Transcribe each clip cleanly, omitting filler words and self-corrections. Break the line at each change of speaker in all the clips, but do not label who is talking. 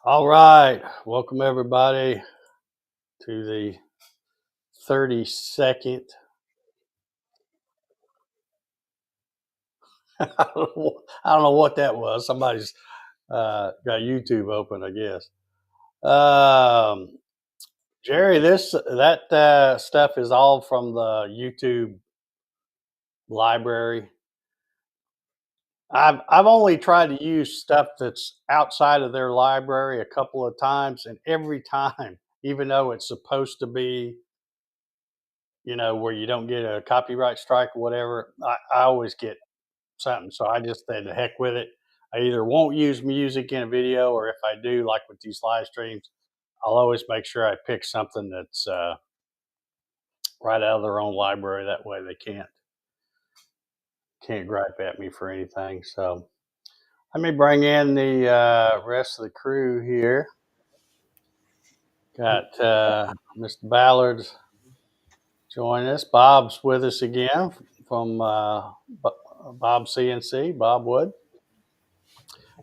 All right. Welcome, everybody, to the 32nd. I don't know what that was. Somebody's got YouTube open, I guess. Um, Jerry, that stuff is all from the YouTube library. I've only tried to use stuff that's outside of their library a couple of times, and every time, even though it's supposed to be where you don't get a copyright strike or whatever, I always get something. So I just said the heck with it. I either won't use music in a video, or if I do, like with these live streams, I'll always make sure I pick something that's right out of their own library. That way they can't gripe at me for anything. So let me bring in the rest of the crew here. Got Mr. Ballard join us. Bob's with us again from Bob CNC, Bob Wood.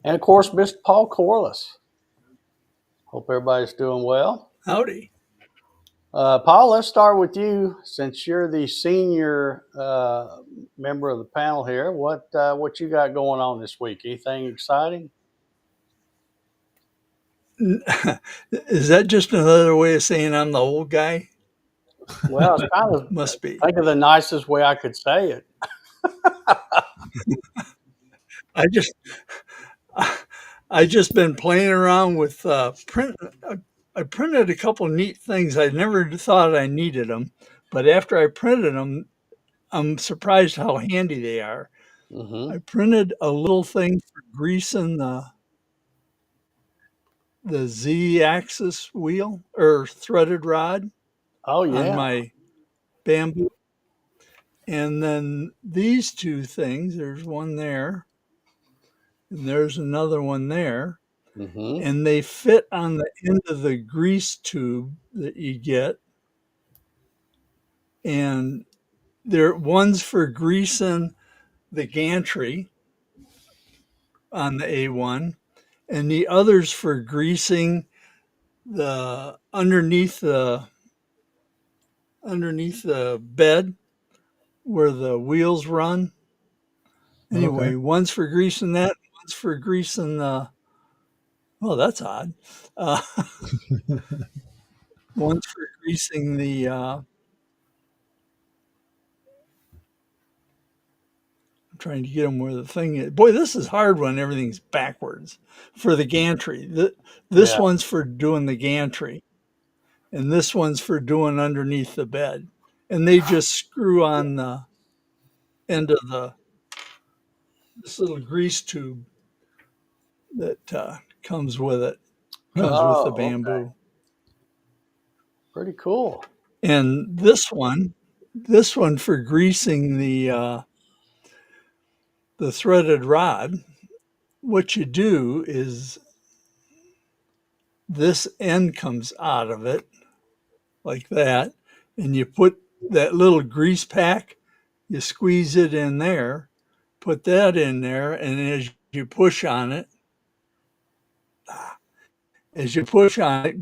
And of course, Mr. Paul Corliss. Hope everybody's doing well.
Howdy.
Paul, let's start with you since you're the senior member of the panel here. What you got going on this week? Anything exciting?
Is that just another way of saying I'm the old guy?
Well, it's kind of
Must be.
think of the nicest way I could say it.
I just been playing around with print. I printed a couple neat things. I never thought I needed them, but after I printed them, I'm surprised how handy they are.
Mm-hmm.
I printed a little thing for greasing the Z-axis wheel or threaded rod
Oh
on
yeah.
my bamboo. And then these two things, there's one there, and there's another one there,
Mm-hmm.
and they fit on the end of the grease tube that you get. And one's for greasing the gantry on the A1, and the other's for greasing the underneath the bed where the wheels run. Anyway,
Okay.
one's for greasing that, one's for greasing the. Oh, that's odd. One's for greasing the. I'm trying to get them where the thing is. Boy, this is hard when everything's backwards. For the gantry, this
Yeah.
one's for doing the gantry, and this one's for doing underneath the bed. And they just screw on the end of this little grease tube that comes with it. Comes with the
Oh, okay.
bamboo.
Pretty cool.
And this one for greasing the threaded rod, what you do is this end comes out of it like that, and you put that little grease pack, you squeeze it in there, put that in there, and as you push on it,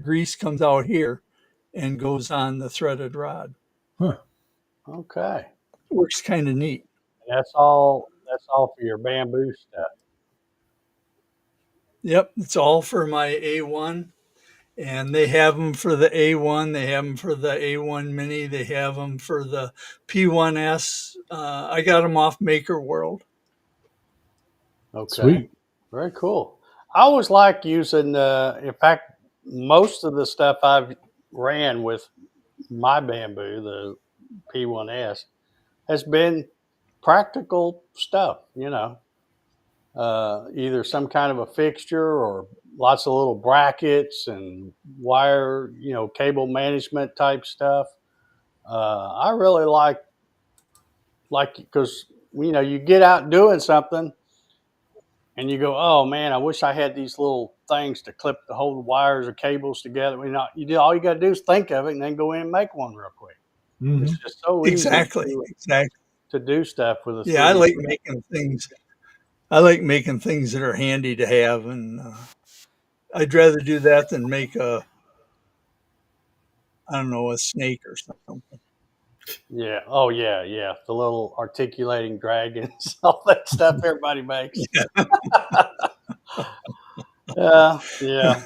grease comes out here and goes on the threaded rod.
Huh.
Okay.
Works kind of neat.
That's all for your bamboo stuff.
Yep, it's all for my A1. And they have them for the A1, they have them for the A1 Mini, they have them for the P1S. I got them off Maker World.
Okay.
Sweet.
Very cool. I always like using, in fact, most of the stuff I've ran with my bamboo, the P1S, has been practical stuff, either some kind of a fixture or lots of little brackets and wire, cable management type stuff. I really like because, you get out doing something and you go, oh man, I wish I had these little things to clip the whole wires or cables together. All you got to do is think of it and then go in and make one real quick.
Mm-hmm.
It's just so easy
Exactly.
to do stuff with a.
Yeah, I
3D
like
printer.
making things. I like making things that are handy to have, and I'd rather do that than make I don't know, a snake or something.
Yeah. Oh yeah, yeah. The little articulating dragons, all that stuff everybody makes. Yeah, yeah.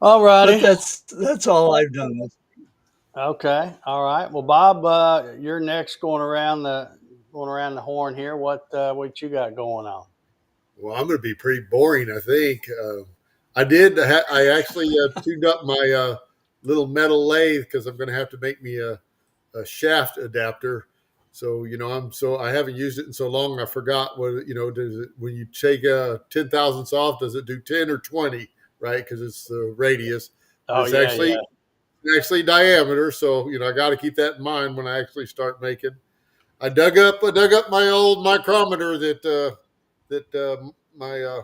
All
But
righty.
that's all I've done.
Okay. All right. Well, Bob, you're next going around the horn here. What you got going on?
Well, I'm going to be pretty boring, I think. I actually tuned up my little metal lathe because I'm going to have to make me a shaft adapter. So I haven't used it in so long. I forgot what does it when you take 10 thousandths off? Does it do 10 or 20? Right, because it's the radius.
Oh
It's
yeah,
actually
yeah.
actually diameter. So I got to keep that in mind when I actually start making. I dug up my old micrometer that my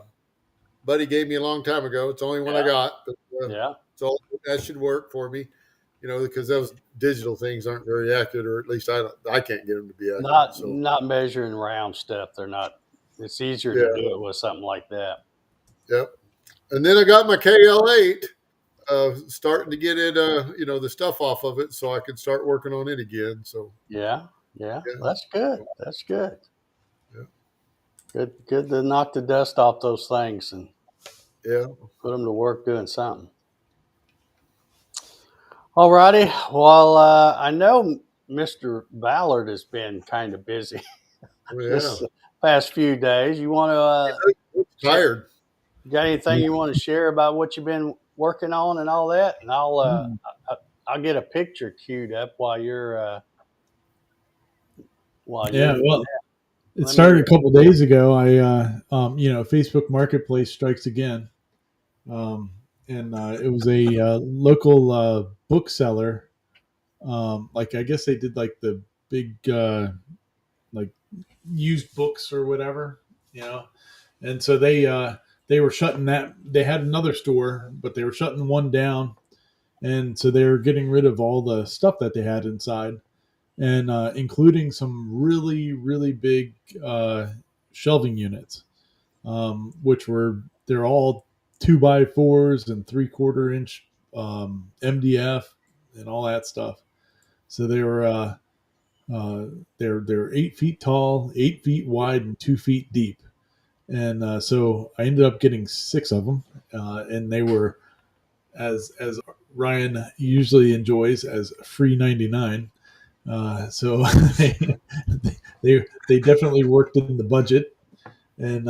buddy gave me a long time ago. It's the only one I
Yeah.
got, but
Yeah.
so that should work for me. Because those digital things aren't very accurate, or at least I can't get them to be accurate. So
Not measuring round stuff. They're not. It's easier to
yeah,
do it with something like that.
yep. And then I got my KL8, starting to get it, the stuff off of it, so I can start working on it again. So
Yeah. Yeah.
yeah,
That's good. That's good.
yeah,
Good to knock the dust off those things and
yeah.
put them to work doing something. All righty. Well, I know Mr. Ballard has been kind of busy
Oh yeah.
this past few days. You want to share,
Tired.
got anything you want to share about what you've been working on and all that? And
Mm.
I'll get a picture queued up while
Yeah,
you're doing
well,
that.
it
Let me
started a couple days ago. Facebook Marketplace strikes again, um, and it was a local bookseller. Like I guess they did like the big like used books or whatever, you know. And so they were shutting that. They had another store, but they were shutting one down, and so they were getting rid of all the stuff that they had inside, and including some really really big shelving units, which they're all 2x4s and 3/4 inch MDF and all that stuff. So they were they're 8 feet tall, 8 feet wide, and 2 feet deep. And so I ended up getting six of them, and they were as Ryan usually enjoys as free 99. So they definitely worked in the budget, and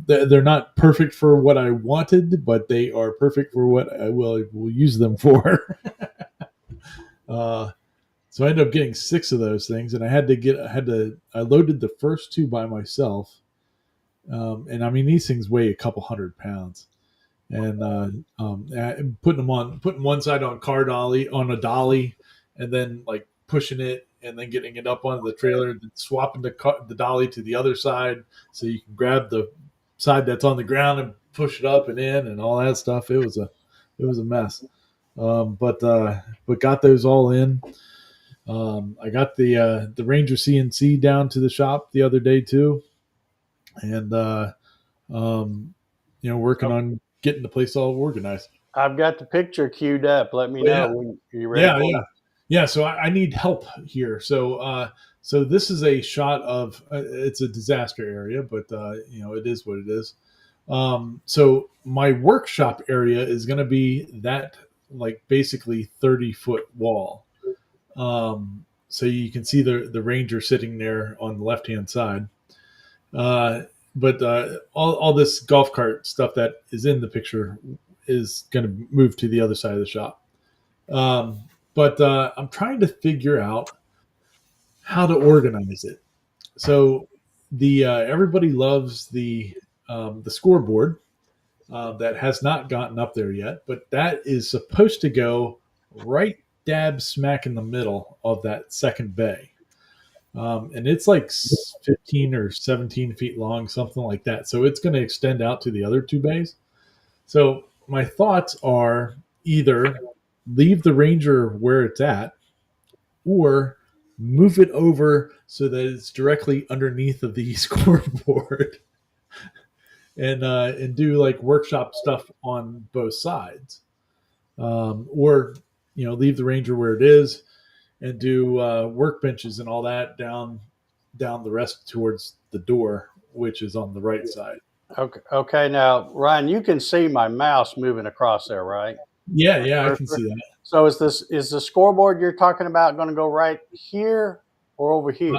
they're not perfect for what I wanted, but they are perfect for what I will use them for. uh, so I ended up getting six of those things, and I loaded the first two by myself, and I mean these things weigh a couple 100 pounds, and putting one side on a dolly, and then like pushing it and then getting it up onto the trailer, then swapping the dolly to the other side so you can grab the side that's on the ground and push it up and in and all that stuff. It was a mess, but got those all in. I got the Ranger CNC down to the shop the other day too, and um, working on getting the place all organized.
I've got the picture queued up. Let me
Oh,
know
yeah,
when you're ready
yeah,
for
yeah, yeah. So I need help here. So this is a shot of it's a disaster area, but it is what it is. So my workshop area is going to be that like basically 30-foot wall. So you can see the ranger sitting there on the left hand side. Uh, but all this golf cart stuff that is in the picture is going to move to the other side of the shop. Um, but I'm trying to figure out how to organize it. So the everybody loves the scoreboard that has not gotten up there yet, but that is supposed to go right dab smack in the middle of that second bay. And it's like 15 or 17 feet long, something like that. So it's going to extend out to the other two bays. So my thoughts are either leave the Ranger where it's at, or move it over so that it's directly underneath of the scoreboard. and do like workshop stuff on both sides, or leave the Ranger where it is and do workbenches and all that down the rest towards the door, which is on the right side.
Okay. Okay. Now, Ryan, you can see my mouse moving across there, right?
Yeah, I can see that.
So is the scoreboard you're talking about going to go right here or over here?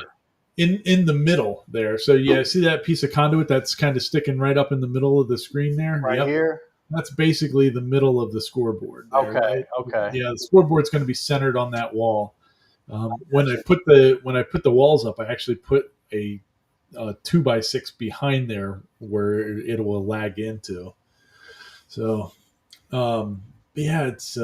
In the middle there. So yeah, see that piece of conduit that's kind of sticking right up in the middle of the screen there?
Right here?
That's basically the middle of the scoreboard there.
Okay. Okay.
Yeah, the scoreboard's going to be centered on that wall. When I put the walls up, I actually put a 2x6 behind there where it will lag into. So, yeah, it's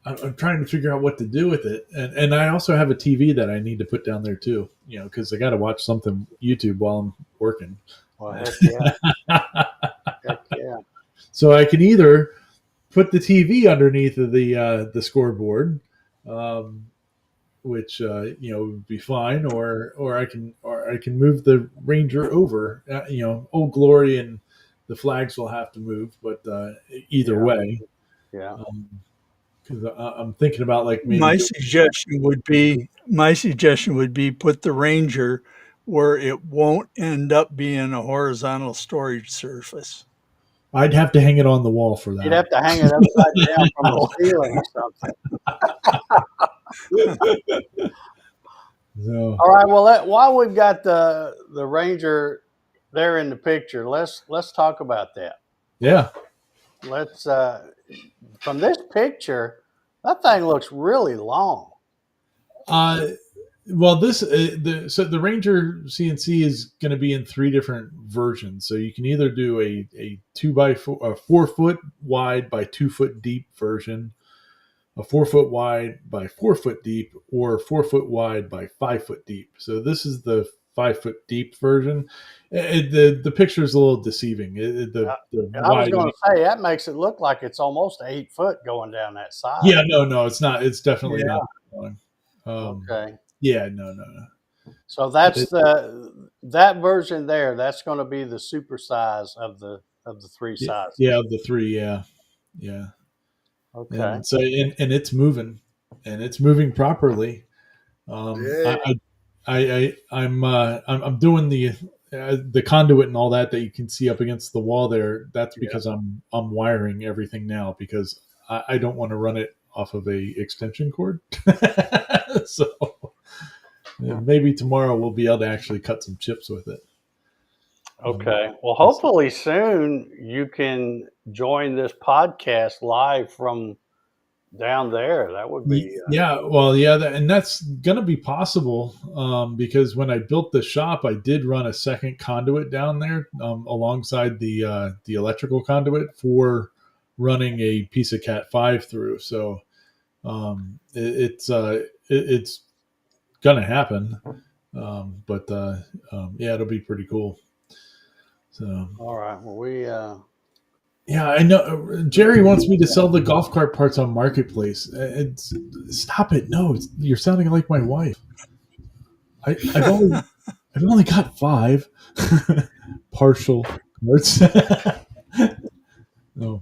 I'm trying to figure out what to do with it, and I also have a TV that I need to put down there too. Because I got to watch something YouTube while I'm working.
Well, heck yeah. Heck yeah.
So I can either put the TV underneath of the scoreboard, which would be fine, or I can move the Ranger over. Old Glory and the flags will have to move, but either way,
yeah.
Because I'm thinking about like maybe
my suggestion would be put the Ranger where it won't end up being a horizontal storage surface.
I'd have to hang it on the wall for that.
You'd have to hang it upside down from the ceiling or something.
So,
all right. Well, while we've got the Ranger there in the picture, let's talk about that.
Yeah.
Let's from this picture, that thing looks really long.
Well, the Ranger CNC is going to be in 3 different versions. So you can either do a 4 foot wide by 2 foot deep version, a 4 foot wide by 4 foot deep, or 4 foot wide by 5 foot deep. So this is the 5 foot deep version. The picture is a little deceiving. I
was going to say that makes it look like it's almost 8 foot going down that side.
Yeah, no, it's not. It's definitely not that long.
Okay.
Yeah, no.
So that's that version there. That's going to be the super size of the 3 sizes.
Yeah, of the 3. Yeah.
Okay.
And so and it's moving, and it's moving properly. I'm doing the conduit and all that you can see up against the wall there. That's because I'm wiring everything now because I don't want to run it off of a extension cord. So maybe tomorrow we'll be able to actually cut some chips with it.
Okay. Well, hopefully soon you can join this podcast live from down there. That would be
and that's going to be possible because when I built the shop, I did run a second conduit down there alongside the electrical conduit for running a piece of Cat 5 through. So it's going to happen, but it'll be pretty cool. So
all right. Well,
yeah, I know. Jerry wants me to sell the golf cart parts on Marketplace. Stop it! No, you're sounding like my wife. I've only got 5 partial parts. No,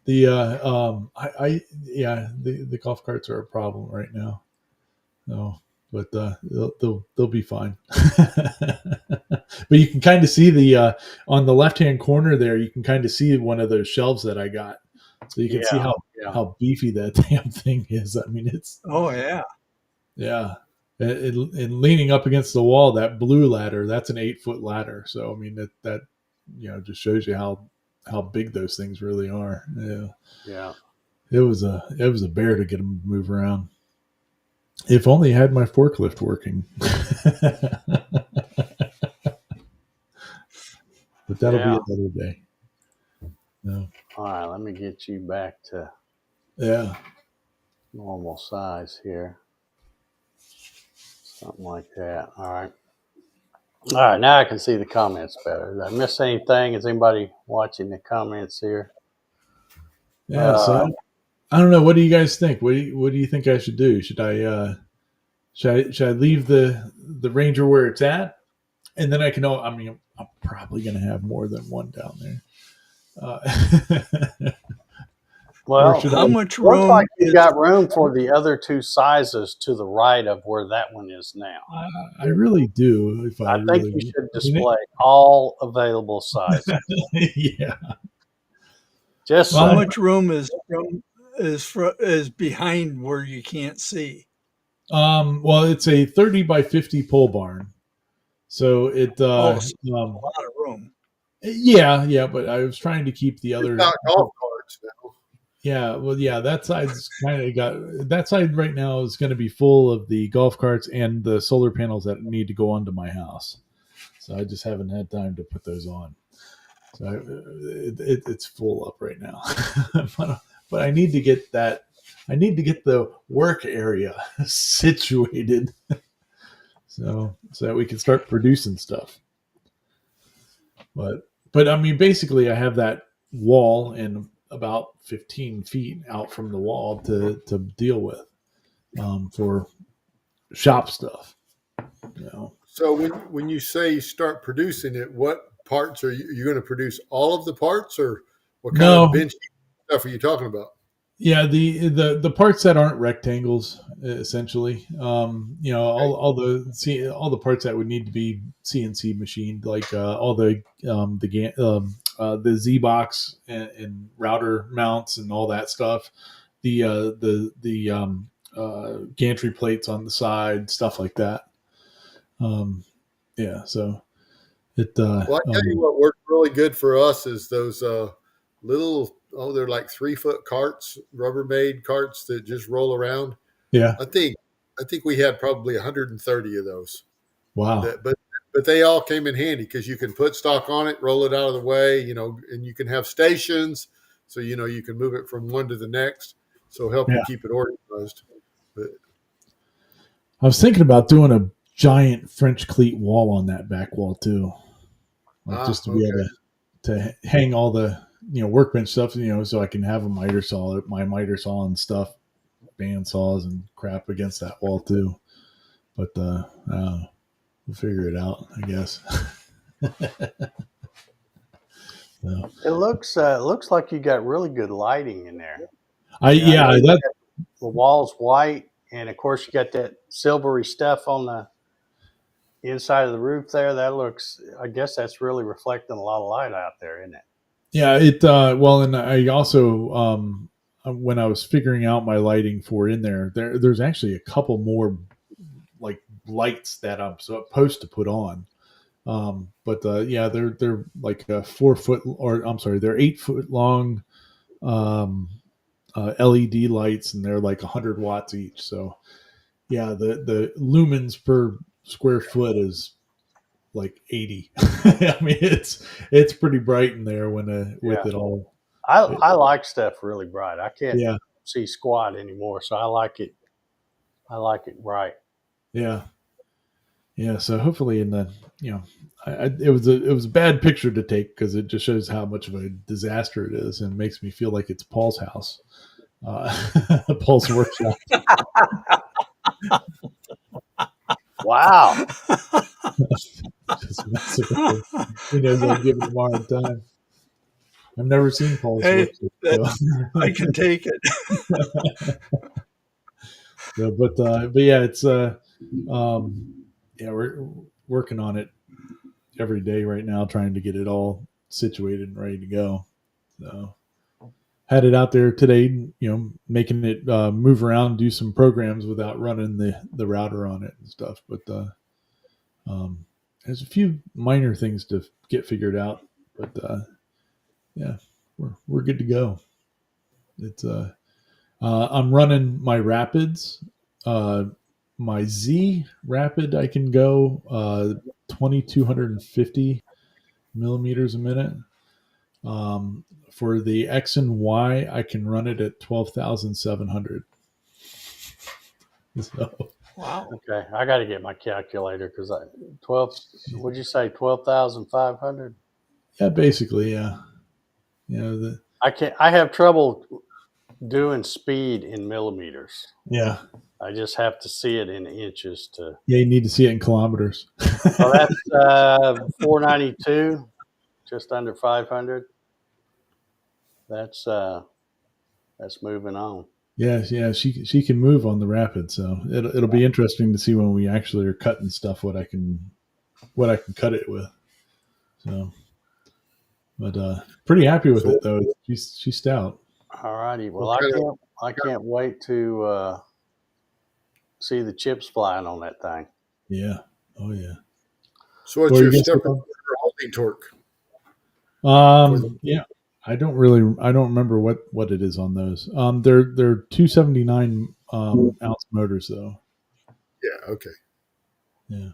the golf carts are a problem right now. No, but they'll be fine. But you can kind of see on the left-hand corner there, you can kind of see one of those shelves that I got. So you can see how beefy that damn thing is. I mean, it's...
Oh, yeah.
Yeah. And leaning up against the wall, that blue ladder, that's an 8-foot ladder. So, I mean, that just shows you how big those things really are. Yeah.
Yeah.
It was a bear to get them to move around. If only I had my forklift working. But that'll be another day. No.
all right. Let me get you back to normal size here. Something like that. All right. All right. Now I can see the comments better. Did I miss anything? Is anybody watching the comments here?
Yeah. So I don't know. What do you guys think? What do you think I should do? Should I leave the Ranger where it's at, and then I I'm probably going to have more than one down there. Or
Well,
should
How
I?
much
looks
room
like you
is
got room for the other two sizes to the right of where that one is now.
I really do. If I
I think
really,
you should
I mean,
display all available sizes.
yeah.
Just
how
Well,
saying.
much room is behind where you can't see?
well, it's a 30 by 50 pole barn, so
Oh, so a
um,
lot of room.
yeah. But I was trying to keep the
It's
other.
got golf carts now.
Yeah, well, yeah, that side's kind of got that side right now is going to be full of the golf carts and the solar panels that need to go onto my house. So I just haven't had time to put those on. So it's full up right now. but I need to get that. I need to get the work area situated so that we can start producing stuff. But I mean, basically, I have that wall and about 15 feet out from the wall to deal with for shop stuff. You know.
So when you say start producing it, what parts are you going to produce? All of the parts, or what kind of
No,
bench stuff are you talking about?
yeah, the parts that aren't rectangles, essentially.
Okay.
All the parts that would need to be CNC machined, like all the Z box and router mounts and all that stuff. The gantry plates on the side, stuff like that. Yeah, so it
Well, I tell you what works really good for us is those little they're like 3 foot carts, Rubbermaid carts that just roll around.
yeah,
I think we had probably 130 of those.
wow,
But they all came in handy because you can put stock on it, roll it out of the way, and you can have stations, so you can move it from one to the next. So help you
yeah.
keep it organized. But
I was thinking about doing a giant French cleat wall on that back wall too, like just to be
okay.
able to hang all the workbench stuff, so I can have my miter saw and stuff, band saws and crap against that wall too. But we'll figure it out, I guess. So,
It looks like you got really good lighting in there.
I
I
yeah
know you
that
got the walls white, and of course you got that silvery stuff on the inside of the roof there. That looks. I guess that's really reflecting a lot of light out there, isn't it?
yeah it well, and I also when I was figuring out my lighting for in there's actually a couple more like lights that I'm supposed to put on. But yeah, they're like a 4 foot, or I'm sorry, they're 8 foot long um, LED lights, and they're like 100 watts each. So yeah, the lumens per square foot is like 80. I mean, it's pretty bright in there when
Yeah.
with it all.
I like stuff really bright. I can't
Yeah,
see squat anymore, so I like it. I like it bright.
yeah, yeah. So hopefully, in the it was a bad picture to take because it just shows how much of a disaster it is, and makes me feel like it's Paul's house, Paul's workshop.
Wow.
Just messing with him. He knows I'm giving him a hard time. I've never seen Paul's
Hey,
workshop,
I can take it.
but yeah, it's yeah, we're working on it every day right now, trying to get it all situated and ready to go. So had it out there today, making it move around, do some programs without running the router on it and stuff. But there's a few minor things to get figured out. But yeah, we're good to go. It's I'm running my rapids. My Z rapid, I can go 2,250 millimeters a minute. For the X and Y, I can run it at 12,700. So
Wow.
Okay, I got to get my calculator because 12. Would you say 12,500?
yeah, basically, yeah. The
I can't. I have trouble doing speed in millimeters.
Yeah.
I just have to see it in inches to.
Yeah, you need to see it in kilometers.
Well, that's 492, just under 500. That's moving on.
Yeah, she can move on the rapid, so it'll be interesting to see when we actually are cutting stuff what I can cut it with. So, but pretty happy with it though. She's stout.
All righty. Well,
What kind of-
I can't wait to see the chips flying on that thing.
Yeah. Oh yeah.
So what's
What
your
are you
stepper
gonna
motor holding torque?
Yeah. I don't remember what it is on those. They're 279 ounce motors though.
Yeah, okay.
Yeah.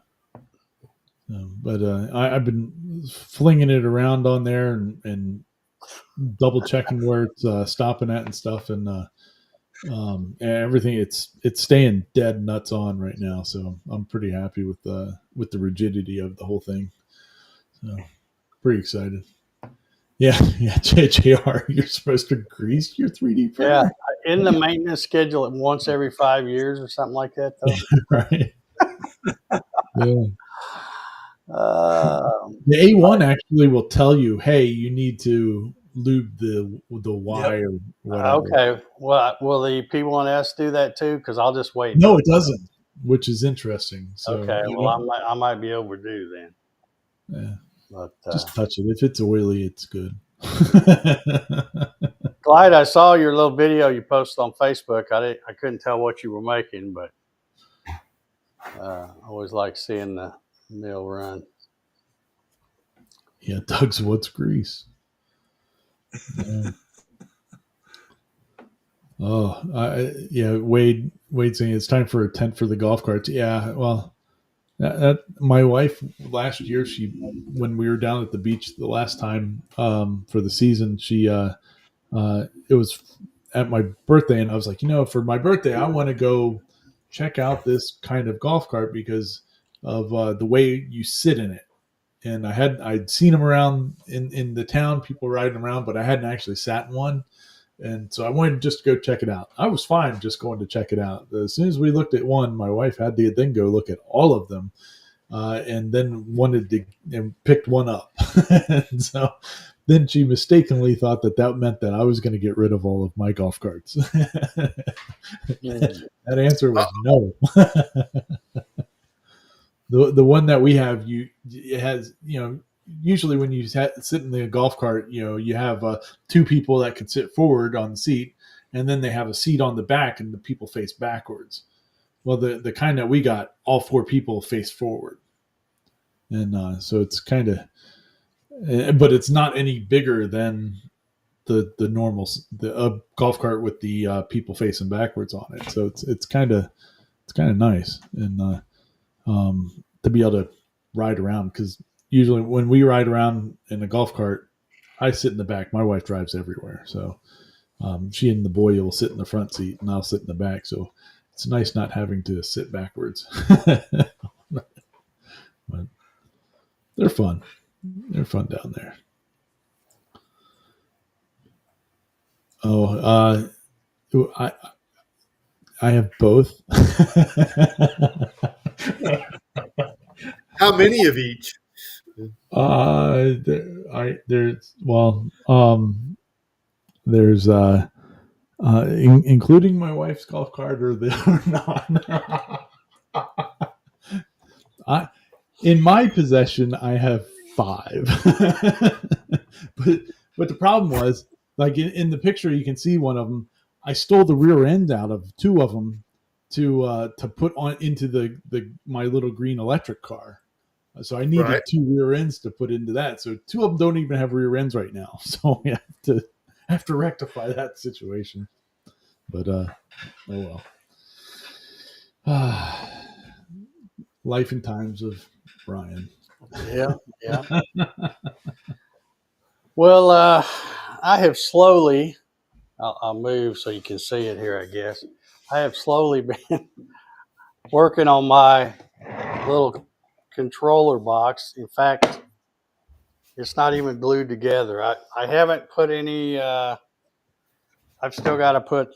But I've been flinging it around on there and double checking where it's stopping at and stuff, and everything. It's staying dead nuts on right now, so I'm pretty happy with the rigidity of the whole thing. So pretty excited. Yeah, JR, you're supposed to grease your 3D printer.
Yeah, in the maintenance schedule, once every 5 years or something like that, though.
Right. Yeah.
Um,
The A1 actually will tell you, hey, you need to lube the Y or whatever.
okay. Well, will the P1S do that too? Because I'll just wait.
No, it doesn't, which is interesting. So
Okay.
you
Well,
know,
I might be overdue then.
yeah,
But
just touch it. If it's oily, it's good.
Clyde, I saw your little video you posted on Facebook. I couldn't tell what you were making, but I always like seeing the mill run.
Yeah, Doug's what's grease. Yeah. Wade saying it's time for a tent for the golf carts. Yeah, well, that my wife last year, when we were down at the beach the last time for the season, it was at my birthday, and I was like, for my birthday, I want to go check out this kind of golf cart because of the way you sit in it. And I'd seen them around in the town, people riding around, but I hadn't actually sat in one. And so I wanted just to go check it out. I was fine just going to check it out. As soon as we looked at one, my wife had to then go look at all of them, and then picked one up. And so then she mistakenly thought that meant that I was going to get rid of all of my golf carts. That answer was no. The one that we have, it has, usually when you sit in the golf cart, you have two people that can sit forward on the seat, and then they have a seat on the back, and the people face backwards. Well, the kind that we got, all four people face forward, and so it's kind of, but it's not any bigger than the normal golf cart with the people facing backwards on it. So it's kind of nice, and to be able to ride around, because usually when we ride around in a golf cart, I sit in the back. My wife drives everywhere, so she and the boy will sit in the front seat, and I'll sit in the back. So it's nice not having to sit backwards. But they're fun. They're fun down there. Oh, I have both.
How many of each?
There's including my wife's golf cart, or not. In my possession, I have 5. but the problem was, like in the picture, you can see one of them. I stole the rear end out of 2 of them to put on into my little green electric car. So I needed 2 rear ends to put into that. So 2 of them don't even have rear ends right now. So we have to rectify that situation. But oh well. Life and times of Brian.
Yeah. Well, I have slowly. I'll move so you can see it here, I guess. I have slowly been working on my little controller box. In fact, it's not even glued together. I haven't put any I've still got to put,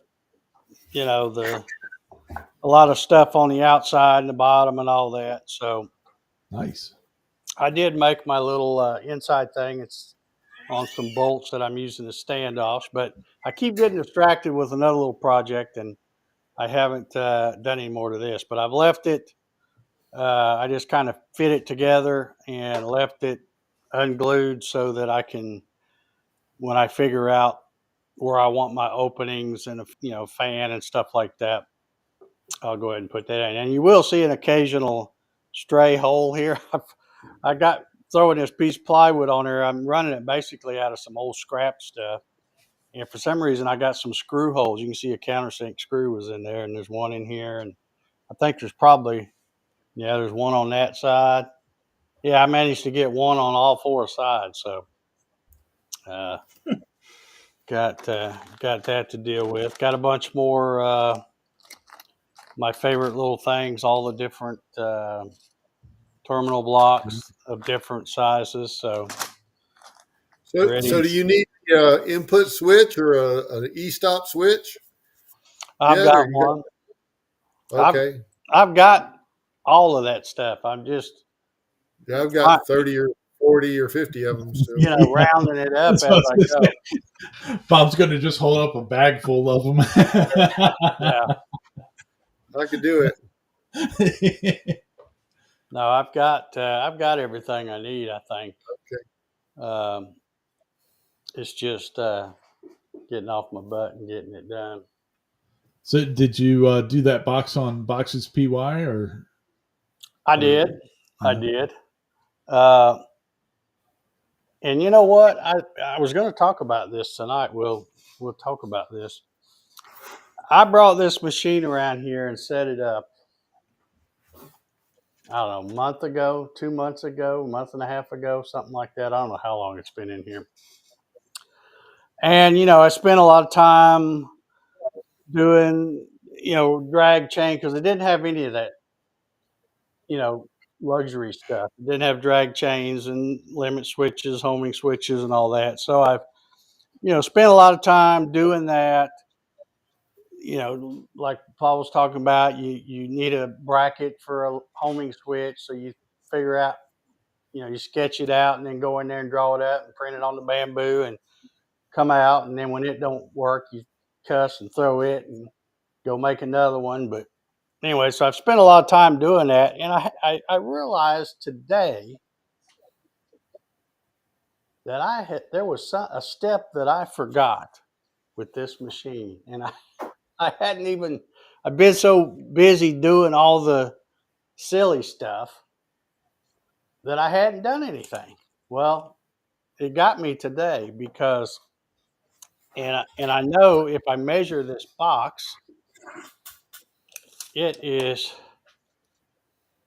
a lot of stuff on the outside and the bottom and all that. So
Nice.
I did make my little inside thing. It's on some bolts that I'm using as standoffs, but I keep getting distracted with another little project, and I haven't done any more to this. But I've left it. I just kind of fit it together and left it unglued so that I can, when I figure out where I want my openings and a fan and stuff like that, I'll go ahead and put that in. And you will see an occasional stray hole here. I got throwing this piece of plywood on there. I'm running it basically out of some old scrap stuff. And for some reason, I got some screw holes. You can see a countersink screw was in there, and there's one in here. And I think there's probably, there's one on that side. Yeah, I managed to get one on all four sides. So uh, got that to deal with. Got a bunch more my favorite little things, all the different terminal blocks of different sizes. So
So
ready.
do you need the input switch or an e-stop switch
I've
yet, or
got
you
one.
got? Okay,
I've got all of that stuff. I'm just,
yeah, I've got 30 or 40 or 50 of them still.
rounding it up
That's
as
what I
I
was gonna
go.
say. Bob's going to just hold up a bag full of them.
Yeah.
I could do it.
No, I've got everything I need. I think.
Okay.
It's just getting off my butt and getting it done.
So, did you do that box on Boxes PY or?
I did.
Yeah.
I did. And you know what? I was going to talk about this tonight. We'll talk about this. I brought this machine around here and set it up. I don't know, a month ago, 2 months ago, a month and a half ago, something like that. I don't know how long it's been in here. And I spent a lot of time doing, drag chain because it didn't have any of that, luxury stuff. It didn't have drag chains and limit switches, homing switches, and all that. So I've, spent a lot of time doing that. Like Paul was talking about, you need a bracket for a homing switch. So you figure out, you sketch it out and then go in there and draw it up and print it on the bamboo and come out. And then when it don't work, you cuss and throw it and go make another one. But anyway, so I've spent a lot of time doing that. And I realized today that there was a step that I forgot with this machine. And I hadn't even, I've been so busy doing all the silly stuff that I hadn't done anything. Well, it got me today because, and I know if I measure this box, it is,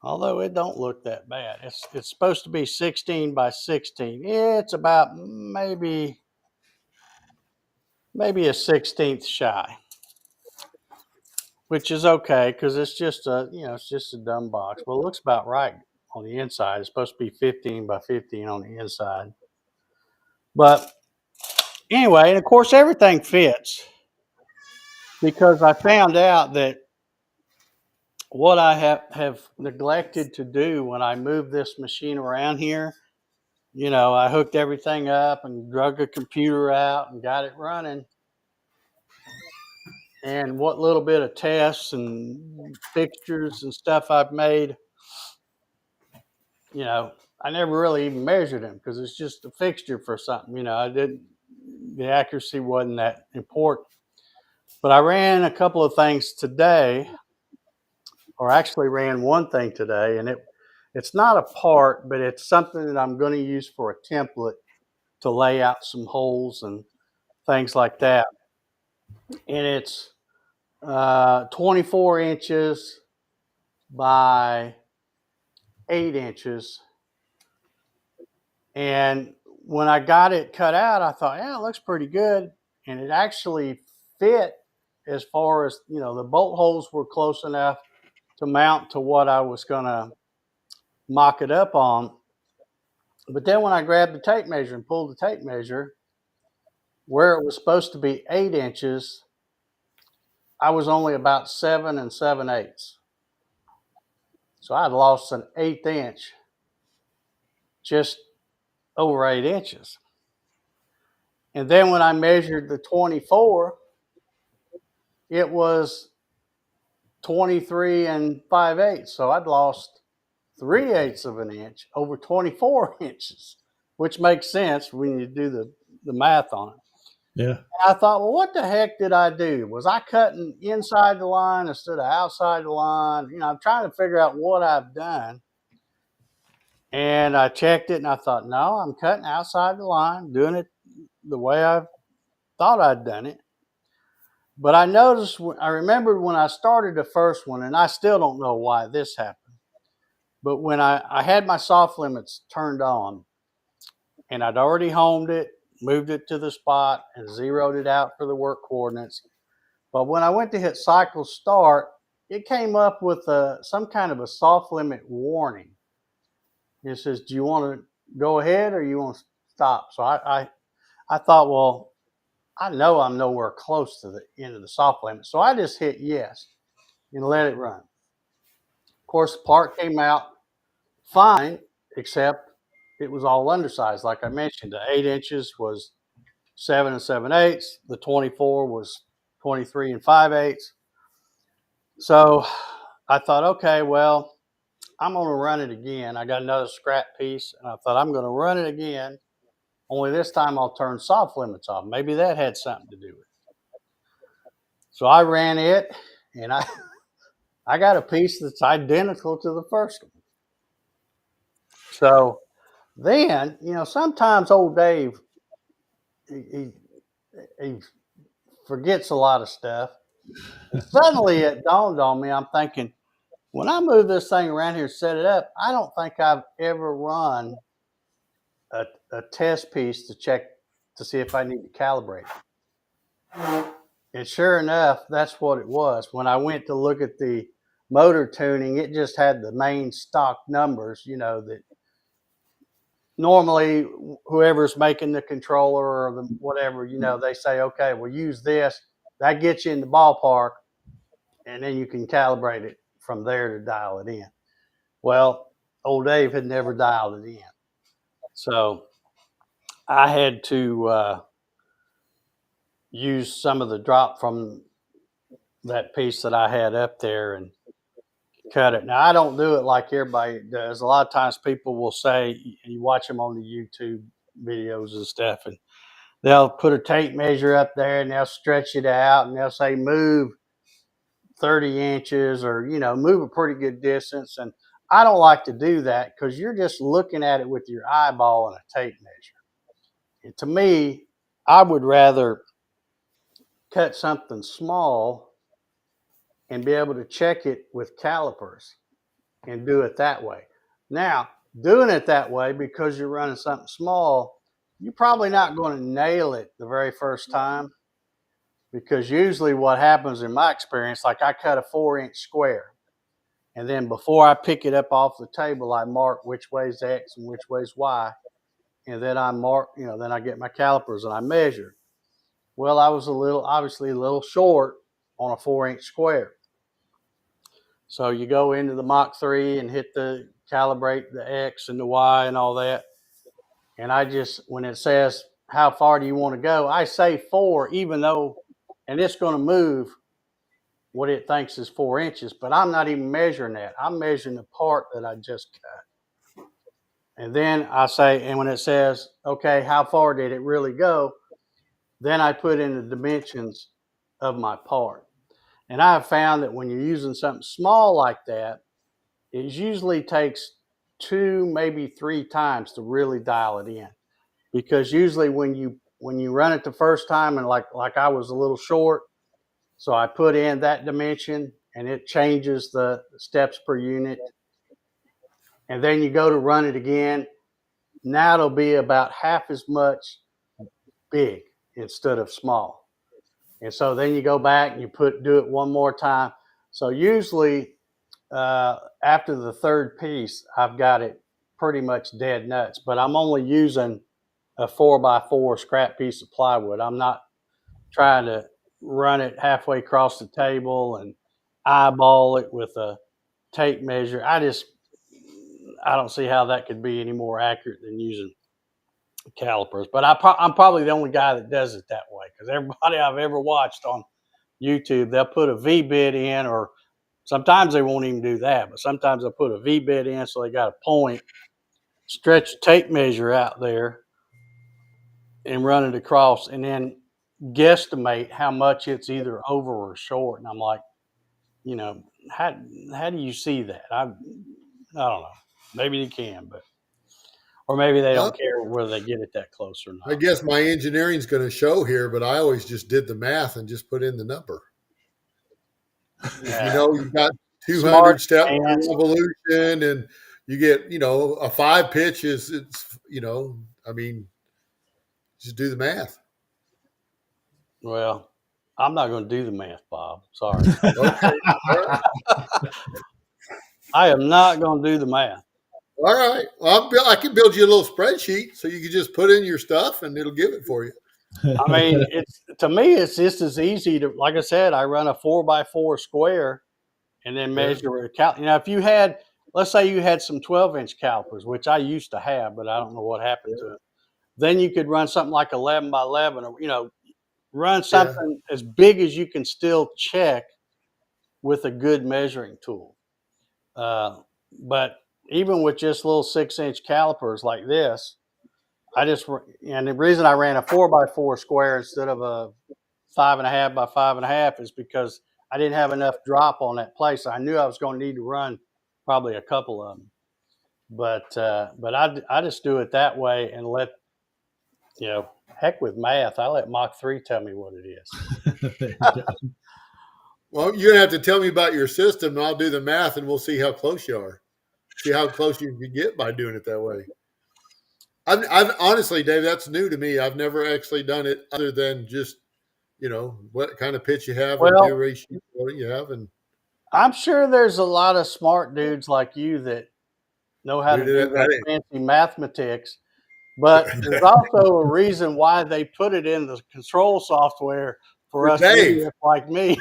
although it don't look that bad. It's supposed to be 16 by 16. It's about maybe a 16th shy, which is okay because it's just a dumb box. Well, it looks about right on the inside. It's supposed to be 15 by 15 on the inside. But anyway, and of course everything fits because I found out that what I have neglected to do when I moved this machine around here, I hooked everything up and drug a computer out and got it running. And what little bit of tests and fixtures and stuff I've made, I never really even measured them because it's just a fixture for something. The accuracy wasn't that important. But I ran a couple of things today, or actually ran one thing today, and it's not a part, but it's something that I'm going to use for a template to lay out some holes and things like that. And it's 24 inches by 8 inches. And when I got it cut out, I thought, yeah, it looks pretty good. And it actually fit as far as, the bolt holes were close enough to mount to what I was going to mock it up on. But then when I grabbed the tape measure and pulled the tape measure, where it was supposed to be 8 inches, I was only about 7 7/8. So I'd lost an 1/8 inch just over 8 inches. And then when I measured the 24, it was 23 5/8. So I'd lost 3/8 of an inch over 24 inches, which makes sense when you do the math on it.
Yeah.
And I thought, well, what the heck did I do? Was I cutting inside the line instead of outside the line? I'm trying to figure out what I've done. And I checked it and I thought, no, I'm cutting outside the line, doing it the way I thought I'd done it. But I noticed, I remembered when I started the first one, and I still don't know why this happened. But when I had my soft limits turned on and I'd already homed it, moved it to the spot and zeroed it out for the work coordinates. But when I went to hit cycle start, it came up with some kind of a soft limit warning. It says, do you want to go ahead or you want to stop? So I thought, well, I know I'm nowhere close to the end of the soft limit. So I just hit yes and let it run. Of course, the part came out fine, except it was all undersized. Like I mentioned, the 8 inches was 7 7/8. The 24 was 23 5/8. So I thought, okay, well, I'm going to run it again. I got another scrap piece, and I thought I'm going to run it again. Only this time I'll turn soft limits off. Maybe that had something to do with it. So I ran it, and I got a piece that's identical to the first one. So then, sometimes old Dave, he forgets a lot of stuff. And suddenly it dawned on me, I'm thinking, when I move this thing around here and set it up, I don't think I've ever run a test piece to check to see if I need to calibrate it. And sure enough, that's what it was. When I went to look at the motor tuning, it just had the main stock numbers, that normally whoever's making the controller or the whatever, they say, okay, we'll use this. That gets you in the ballpark, and then you can calibrate it from there to dial it in. Well, old Dave had never dialed it in. So I had to use some of the drop from that piece that I had up there and cut it. Now, I don't do it like everybody does. A lot of times people will say, you watch them on the YouTube videos and stuff, and they'll put a tape measure up there and they'll stretch it out and they'll say, move 30 inches or, move a pretty good distance. And I don't like to do that because you're just looking at it with your eyeball and a tape measure. And to me, I would rather cut something small and be able to check it with calipers and do it that way. Now, doing it that way because you're running something small, you're probably not going to nail it the very first time, because usually what happens in my experience, like I cut a 4-inch square, and then before I pick it up off the table, I mark which way's X and which way's Y, and then I mark, then I get my calipers and I measure. Well, I was obviously a little short on a 4-inch square. So you go into the Mach 3 and hit calibrate the X and the Y and all that. And when it says, how far do you want to go? I say 4, even though, and it's going to move what it thinks is 4 inches, but I'm not even measuring that. I'm measuring the part that I just cut. And then I say, and when it says, okay, how far did it really go? Then I put in the dimensions of my part. And I have found that when you're using something small like that, it usually takes 2, maybe 3 times to really dial it in. Because usually when you run it the first time, and like I was a little short, so I put in that dimension and it changes the steps per unit. And then you go to run it again. Now it'll be about half as much big instead of small. And so then you go back and you do it one more time. So usually after the third piece, I've got it pretty much dead nuts, but I'm only using a 4x4 scrap piece of plywood. I'm not trying to run it halfway across the table and eyeball it with a tape measure. I don't see how that could be any more accurate than using calipers. But I'm probably the only guy that does it that way, because everybody I've ever watched on YouTube, they'll put a V bit in, or sometimes they won't even do that, but sometimes they'll put a V bit in so they got a point, stretch a tape measure out there and run it across, and then guesstimate how much it's either over or short. And I'm like, how do you see that? I don't know. Maybe they can, but or maybe they
Well,
don't care whether they get it that close or
I
not.
guess my engineering's going to show here, but I always just did the math and just put in the number. If
Yeah.
you've got
Smart
200 steps per
hands.
revolution, and you get, a 5 pitch I mean, just do the math.
Well, I'm not going to do the math, Bob. Sorry.
Okay. All right.
I am not going to do the math.
All right. Well, I can build you a little spreadsheet so you can just put in your stuff and it'll give it for you.
I mean, to me, it's just as easy to, like I said, I run a 4x4 square and then measure it. If let's say you had some 12-inch calipers, which I used to have, but I don't know what happened to it. Then you could run something like 11x11, or, run something as big as you can still check with a good measuring tool. But even with just little 6-inch calipers like this, and the reason I ran a 4x4 square instead of a 5.5 by 5.5 is because I didn't have enough drop on that place. I knew I was going to need to run probably a couple of them, but I just do it that way and let, heck with math. I let Mach 3 tell me what it is.
There you go.
Well, you're going to have to tell me about your system, and I'll do the math, and we'll see how close you are. See how close you can get by doing it that way. I've honestly, Dave, that's new to me. I've never actually done it other than just, what kind of pitch you have and duration what you have. And
I'm sure there's a lot of smart dudes like you that know how to do that fancy mathematics, but there's also a reason why they put it in the control software for us idiots like me,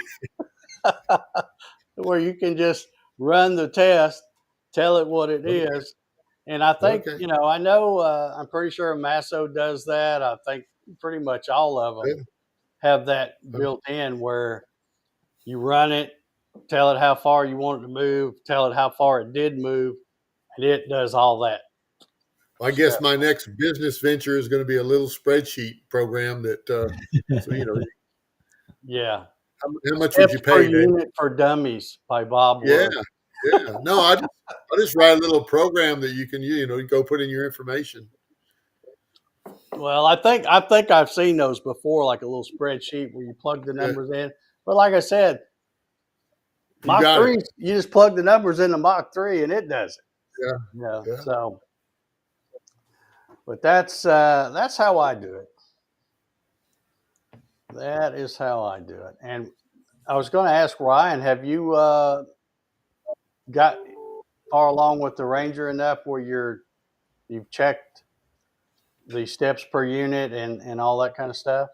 where you can just run the test, tell it what it is. And I think, I know, I'm pretty sure Masso does that. I think pretty much all of them have that built in, where you run it, tell it how far you want it to move, tell it how far it did move, and it does all that.
I guess my next business venture is going to be a little spreadsheet program that,
yeah.
How much would you pay, Dave?
Unit for Dummies by Bob Wood.
Yeah. No, I just write a little program that you can, go put in your information.
Well, I think I've seen those before, like a little spreadsheet where you plug the numbers in. But like I said, Mach 3, you just plug the numbers into Mach 3 and it does it.
Yeah.
So, but that's how I do it. That is how I do it. And I was going to ask Ryan, have you got far along with the Ranger enough where you've checked the steps per unit and all that kind of stuff?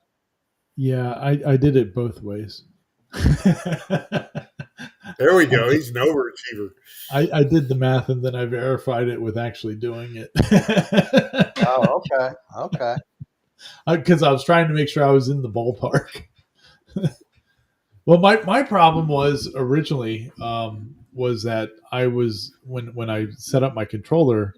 Yeah, I did it both ways.
There we go. He's an overachiever.
I did the math and then I verified it with actually doing it.
Oh, okay.
Because I was trying to make sure I was in the ballpark. Well, my problem was originally was that I was when I set up my controller,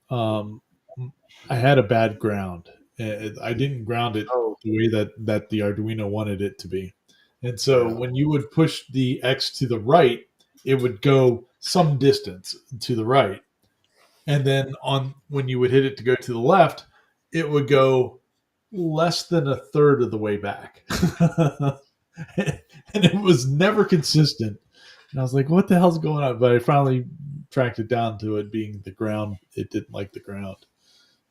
I had a bad ground. I didn't ground it the way that the Arduino wanted it to be. And so when you would push the X to the right, it would go some distance to the right. And then when you would hit it to go to the left, it would go less than a third of the way back. And it was never consistent. And I was like, what the hell's going on? But I finally tracked it down to it being the ground. It didn't like the ground.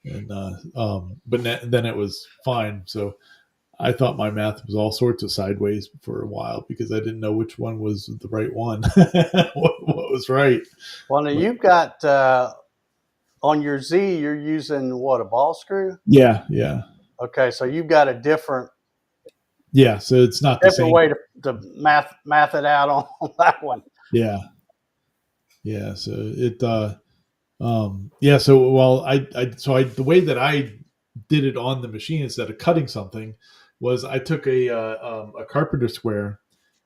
And but then it was fine. So I thought my math was all sorts of sideways for a while because I didn't know which one was the right one. what was right.
Well, now you've got on your Z, you're using what, a ball screw?
Yeah, yeah,
Okay, so you've got a different
yeah. So it's not the same.
way to math it out on that one.
Yeah, yeah. So it yeah. So well, the way that I did it on the machine instead of cutting something was I took a carpenter square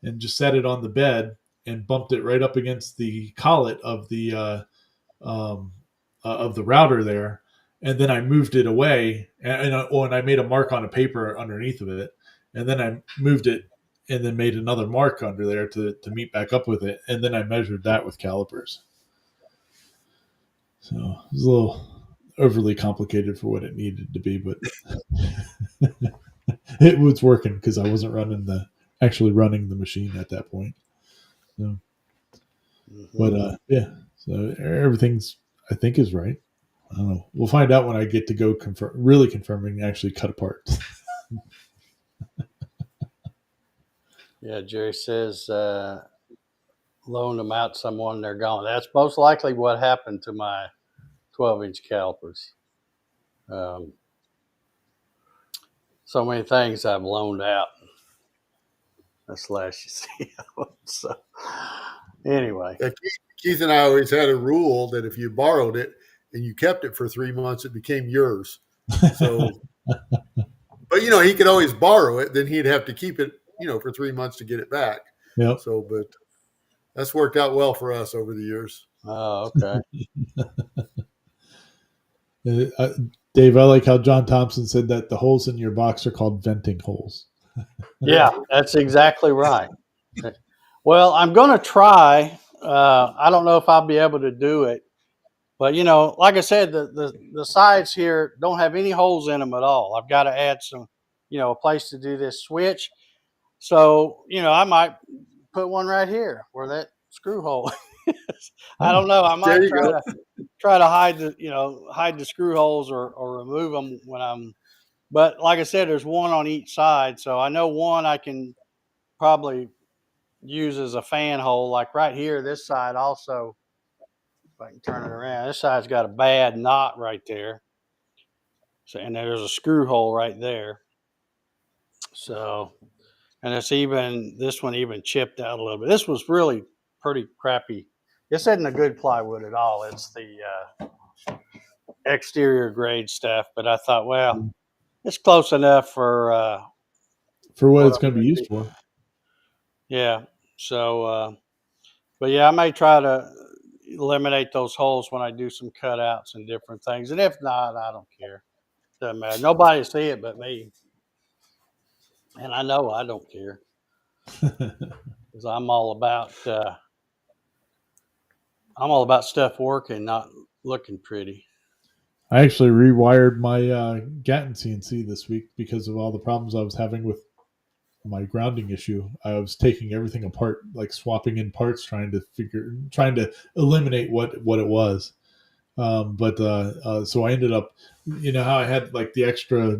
and just set it on the bed and bumped it right up against the collet um, of the router there, and then I moved it away, and I made a mark on a paper underneath of it, and then I moved it, and then made another mark under there to meet back up with it, and then I measured that with calipers. So it was a little overly complicated for what it needed to be, but it was working because I wasn't actually running the machine at that point. So, but yeah, so everything's I think is right. I don't know. We'll find out when I get to go really confirming and actually cut apart.
Yeah, Jerry says loaned them out to someone, they're gone. That's most likely what happened to my 12-inch calipers. So many things I've loaned out. That's last you see. So anyway.
Yeah, Keith and I always had a rule that if you borrowed it and you kept it for 3 months, it became yours. So, but he could always borrow it. Then he'd have to keep it, for 3 months to get it back.
Yep.
So, but that's worked out well for us over the years.
Oh, okay.
Dave, I like how John Thompson said that the holes in your box are called venting holes.
Yeah, that's exactly right. Well, I'm going to try. I don't know if I'll be able to do it, but like I said, the sides here don't have any holes in them at all. I've got to add some, a place to do this switch. So, I might put one right here where that screw hole is. I don't know. I might try to hide the screw holes or remove them but like I said, there's one on each side. So I know one I can probably use as a fan hole, like right here, this side also, if I can turn it around, this side's got a bad knot right there. So, and there's a screw hole right there. So, and this one even chipped out a little bit. This was really pretty crappy. This isn't a good plywood at all. It's the exterior grade stuff. But I thought, well, it's close enough for
what it's going to be used for.
Yeah. So, but yeah, I may try to eliminate those holes when I do some cutouts and different things. And if not, I don't care. Doesn't matter. Nobody will see it but me. And I know I don't care. Because I'm all about stuff working, not looking pretty.
I actually rewired my Gatton CNC this week because of all the problems I was having with my grounding issue. I was taking everything apart, like swapping in parts, trying to eliminate what it was. So I ended up, how I had like the extra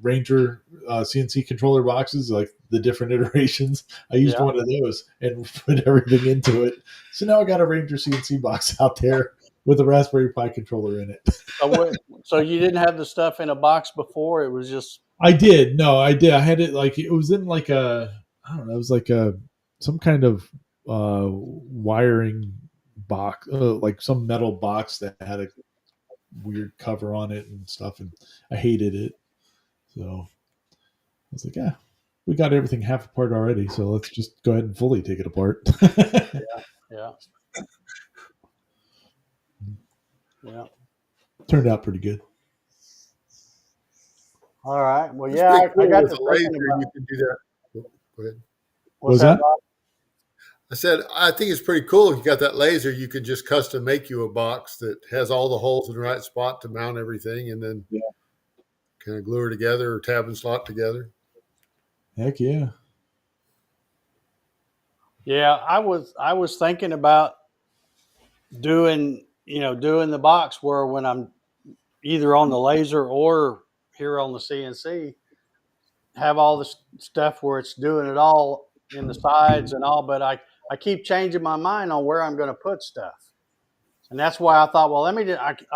Ranger CNC controller boxes, like the different iterations. I used one of those and put everything into it. So now I got a Ranger CNC box out there with a Raspberry Pi controller in it.
So you didn't have the stuff in a box before? It was just...
I did. No, I did. I had it like it was in like I don't know. It was like some kind of wiring box, like some metal box that had a weird cover on it and stuff, and I hated it. So I was like, yeah, we got everything half apart already, so let's just go ahead and fully take it apart.
Yeah.
Turned out pretty good.
All right. Well, yeah,
cool.
I got
With
to
the laser.
thinking
You can do that. Go ahead.
What's that?
I said, I think it's pretty cool. If you got that laser, you can just custom make you a box that has all the holes in the right spot to mount everything, and then kind of glue her together or tab and slot together.
Heck yeah.
Yeah, I was thinking about doing the box where when I'm either on the laser or here on the CNC, have all the stuff where it's doing it all in the sides and all, but I keep changing my mind on where I'm going to put stuff. And that's why I thought, well, I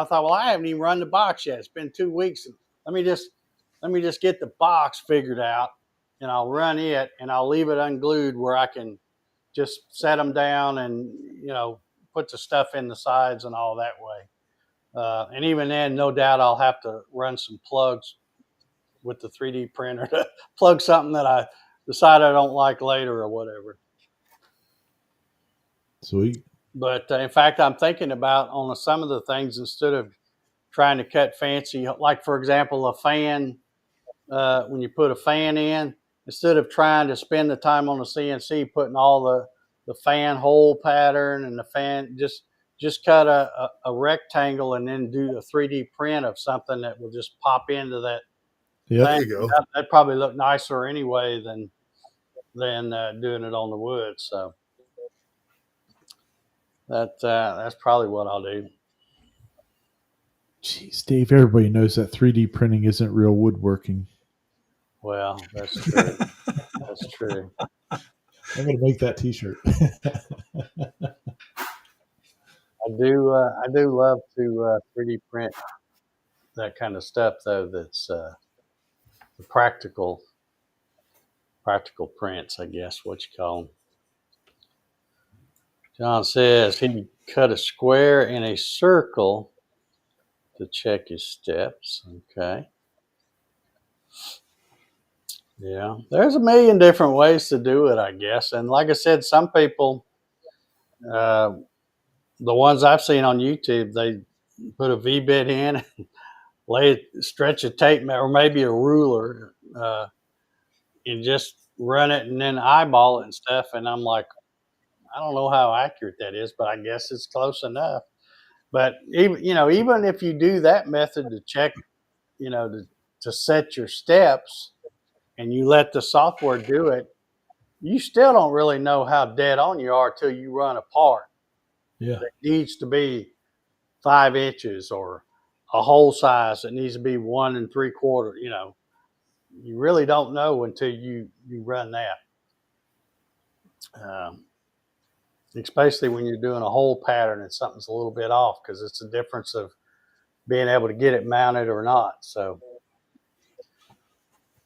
thought, well, I haven't even run the box yet. It's been 2 weeks. Let me just get the box figured out, and I'll run it, and I'll leave it unglued where I can just set them down and put the stuff in the sides and all that way. And even then, no doubt I'll have to run some plugs with the 3D printer to plug something that I decide I don't like later or whatever.
Sweet.
But in fact, I'm thinking about on some of the things, instead of trying to cut fancy, like for example, a fan. When you put a fan in, instead of trying to spend the time on the CNC putting all the fan hole pattern and the fan, just cut a rectangle and then do a 3D print of something that will just pop into that
Yep.
There
thing.
you go.
That'd probably look nicer anyway than doing it on the wood. So that's probably what I'll do.
Jeez, Dave, everybody knows that 3D printing isn't real woodworking.
Well, that's true. That's true.
I'm going to make that T-shirt.
I do love to 3D print that kind of stuff, though. That's the practical prints, I guess, what you call them. John says he cut a square and a circle to check his steps. Okay. Yeah, there's a million different ways to do it, I guess. And like I said, some people, the ones I've seen on YouTube, they put a V-bit in, stretch a tape or maybe a ruler, and just run it and then eyeball it and stuff. And I'm like, I don't know how accurate that is, but I guess it's close enough. But even if you do that method to check, to set your steps, and you let the software do it, you still don't really know how dead on you are till you run a part.
Yeah.
That needs to be 5 inches or a hole size that needs to be 1 3/4. You really don't know until you run that. Especially when you're doing a hole pattern and something's a little bit off, because it's the difference of being able to get it mounted or not. So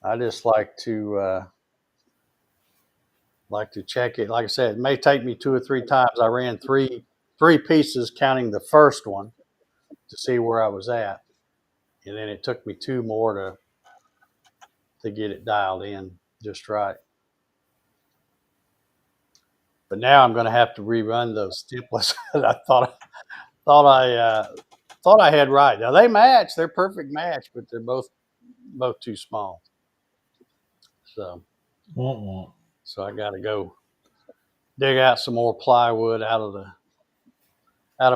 I just like to check it. Like I said, it may take me 2 or 3 times. I ran three pieces, counting the first one, to see where I was at, and then it took me 2 more to get it dialed in just right. But now I'm going to have to rerun those templates that I thought I had right. Now they match; they're perfect match, but they're both too small. So I got to go dig out some more plywood out of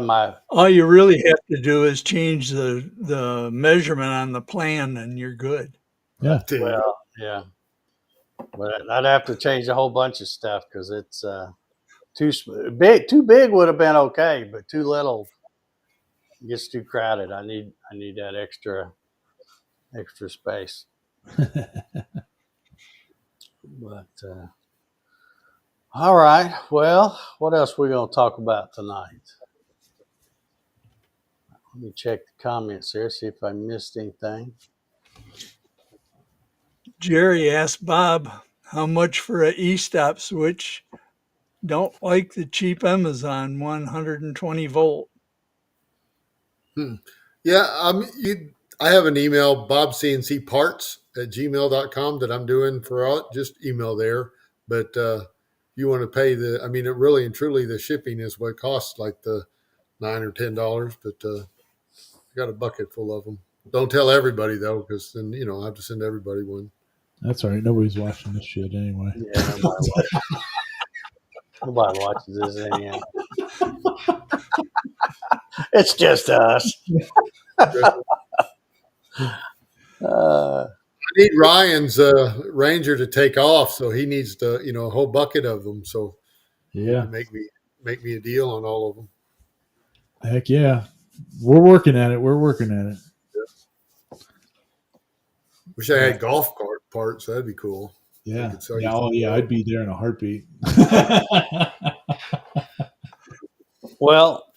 my.
All you really have to do is change the measurement on the plan, and you're good.
Yeah.
Well, yeah, but I'd have to change a whole bunch of stuff because it's too big. Too big would have been okay, but too little gets too crowded. I need that extra space. But all right. Well, what else we gonna talk about tonight? Let me check the comments here, see if I missed anything.
Jerry asked Bob how much for a e-stop switch. Don't like the cheap Amazon 120 volt.
Yeah, I have an email, bobcncparts@gmail.com, that I'm doing for all. Just email there. But you want to pay it really and truly, the shipping is what costs, like the $9 or $10. But I got a bucket full of them. Don't tell everybody though, because then I have to send everybody one.
That's all right. Nobody's watching this shit anyway.
Yeah, nobody watches this anyhow. It's just us.
I need Ryan's Ranger to take off, so he needs to, a whole bucket of them. So
Yeah.
make me a deal on all of them.
Heck yeah. We're working at it.
Wish I had golf cart parts. That'd be cool.
Yeah.
could sell you
Yeah.
some
Oh, yeah.
more.
I'd be there in a heartbeat.
Well,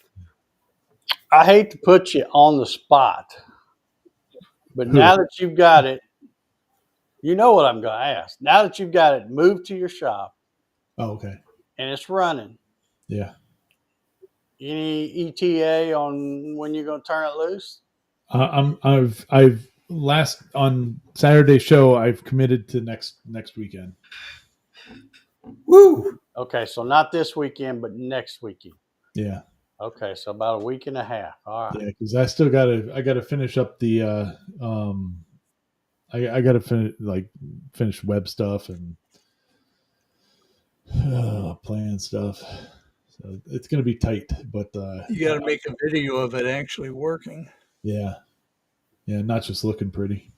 I hate to put you on the spot, but
Who?
now that you've got it, you know what I'm going to ask. Now that you've got it moved to your shop
Oh, okay.
and it's running,
Yeah.
any ETA on when you're going to turn it loose?
I've last on Saturday show. I've committed to next weekend.
Woo!
Okay, so not this weekend, but next weekend.
Yeah.
Okay, so about a week and a half. All right.
Yeah, because I gotta finish up the I gotta finish web stuff and plan stuff. So it's gonna be tight, but
You got to make a video of it actually working.
yeah, not just looking pretty.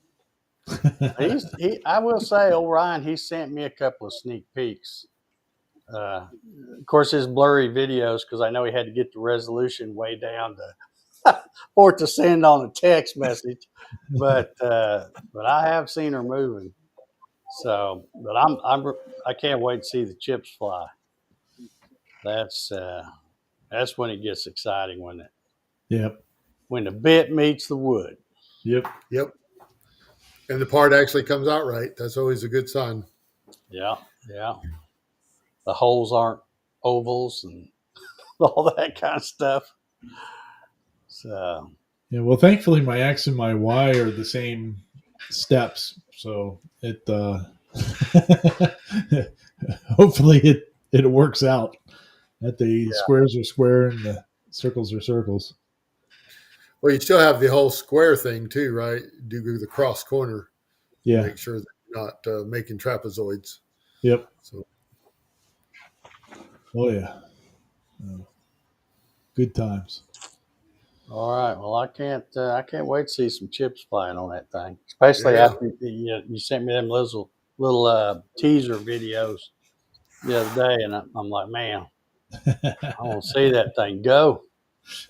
I will say, Orion, he sent me a couple of sneak peeks. Of course, his blurry videos, because I know he had to get the resolution way down to for it to send on a text message. But I have seen her moving. So, but I can't wait to see the chips fly. That's when it gets exciting
Yep.
when the bit meets the wood.
Yep.
Yep. And the part actually comes out right. That's always a good sign.
Yeah, yeah. The holes aren't ovals and all that kind of stuff. So
Yeah. Well, thankfully, my X and my Y are the same steps, so it hopefully it works out. That the squares are square and the circles are circles.
Well, you still have the whole square thing too, right? Do the cross corner.
Yeah.
Make sure that you're not making trapezoids.
Yep.
So,
Oh yeah. Oh. Good times.
all right. Well, I can't wait to see some chips flying on that thing, especially
Yeah.
after you sent me them little teaser videos the other day, and I'm like, man, I want to see that thing go.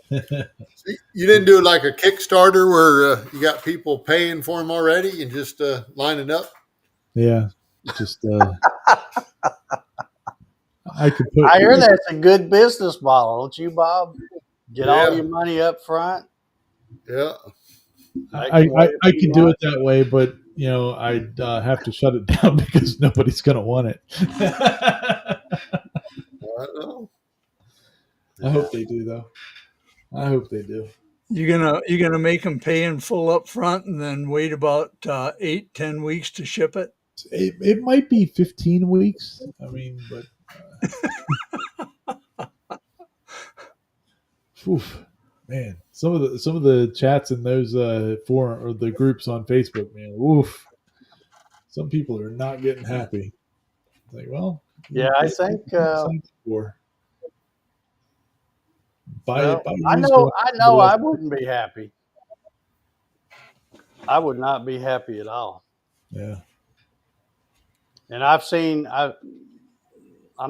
you didn't do like a Kickstarter where you got people paying for them already and just lining up.
Yeah. Just I could put.
I hear that's a good business model, don't you, Bob? Get all
Yeah.
your money up front.
Yeah.
I could do it that way, but I'd have to shut it down because nobody's gonna want it.
I know.
I hope they do, though. I hope they do.
You're gonna make them pay in full up front and then wait about 8-10 weeks to ship it.
It might be 15 weeks. I mean, but oof, man, some of the chats in those forum or the groups on Facebook, man, oof. Some people are not getting happy. Like, well,
Yeah, I think. I know. I wouldn't be happy. I would not be happy at all.
Yeah.
And I'm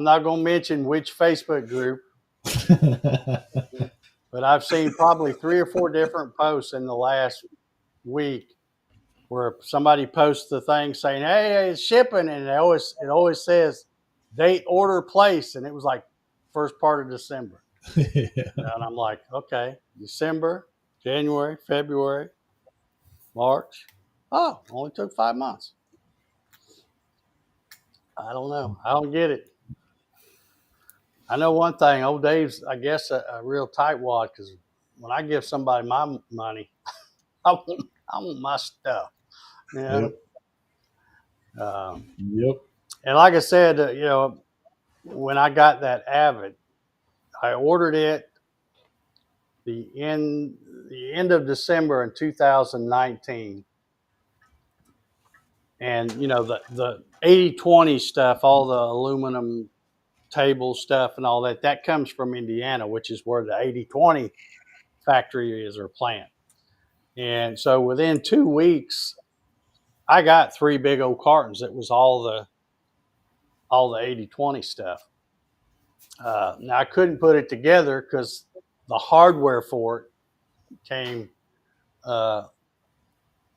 not going to mention which Facebook group, but I've seen probably 3 or 4 different posts in the last week where somebody posts the thing saying, "Hey, it's shipping," and it always says date, order, place, and it was like first part of December.
Yeah.
And I'm like, okay, December, January, February, March. Oh, only took 5 months. I don't know. I don't get it. I know one thing. Old Dave's, I guess, a real tightwad because when I give somebody my money, I want my stuff. You know?
Yep. Yep.
And like I said, when I got that Avid, I ordered it the end of December in 2019. And the 80/20 stuff, all the aluminum table stuff and all that comes from Indiana, which is where the 80/20 factory is, or plant. And so within 2 weeks, I got 3 big old cartons. It was all the 80/20 stuff. Now I couldn't put it together because the hardware for it came.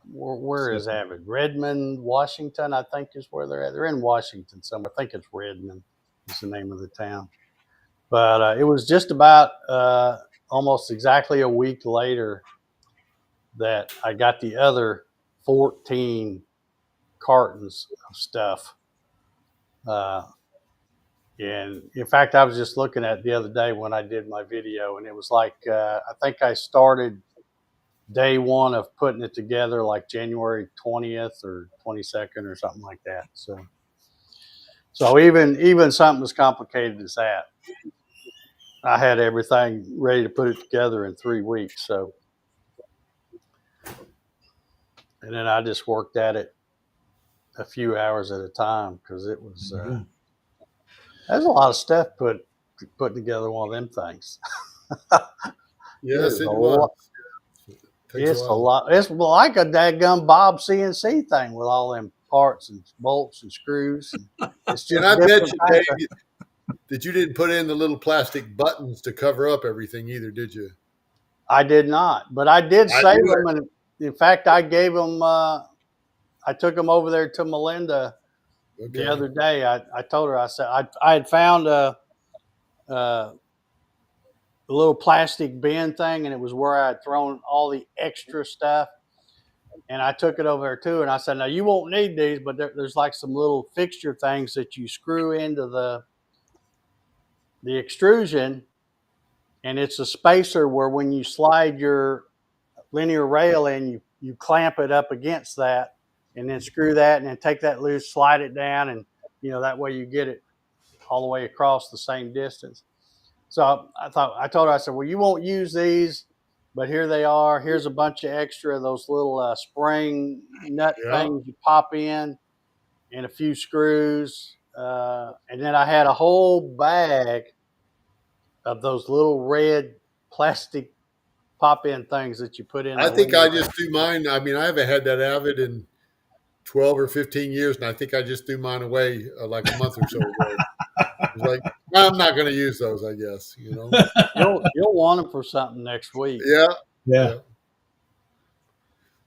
Where is Avid? Redmond, Washington, I think is where they're at. They're in Washington somewhere. I think it's Redmond is the name of the town. But it was just about almost exactly a week later that I got the other 14 cartons of stuff. And in fact, I was just looking at it the other day when I did my video, and it was like, I think I started day one of putting it together like January 20th or 22nd or something like that. So even something as complicated as that, I had everything ready to put it together in 3 weeks. So, and then I just worked at it a few hours at a time because it was, there's a lot of stuff putting together one of them things.
Yes,
It's
it
a
was.
lot.
Takes
It's
a
a
while.
lot. It's like a dadgum Bob CNC thing with all them parts and bolts and screws. And it's
And
just
I bet
different
you,
kinds of.
Dave, that you didn't put in the little plastic buttons to cover up everything either, did you?
I did not, but I did
I
save
knew
them, and in fact, I gave them. I took them over there to Melinda
it.
the
Okay.
other day. I told her, I said I had found a little plastic bin thing, and it was where I had thrown all the extra stuff. And I took it over there too, and I said, "Now you won't need these, but there's like some little fixture things that you screw into the extrusion, and it's a spacer where when you slide your linear rail in, you clamp it up against that, and then screw that, and then take that loose, slide it down, and that way you get it all the way across the same distance." So I told her, I said, "Well, you won't use these, but here they are. Here's a bunch of extra those little spring nut
Yeah.
things you pop in, and a few screws, and then I had a whole bag of those little red plastic pop-in things that you put in
I
the
think
linear
I
rail."
just do mine. I mean, I haven't had that Avid in 12 or 15 years, and I think I just threw mine away like a month or so ago. It's like, I'm not going to use those, I guess,
You'll want them for something next week.
Yeah.
Yeah.
Yeah.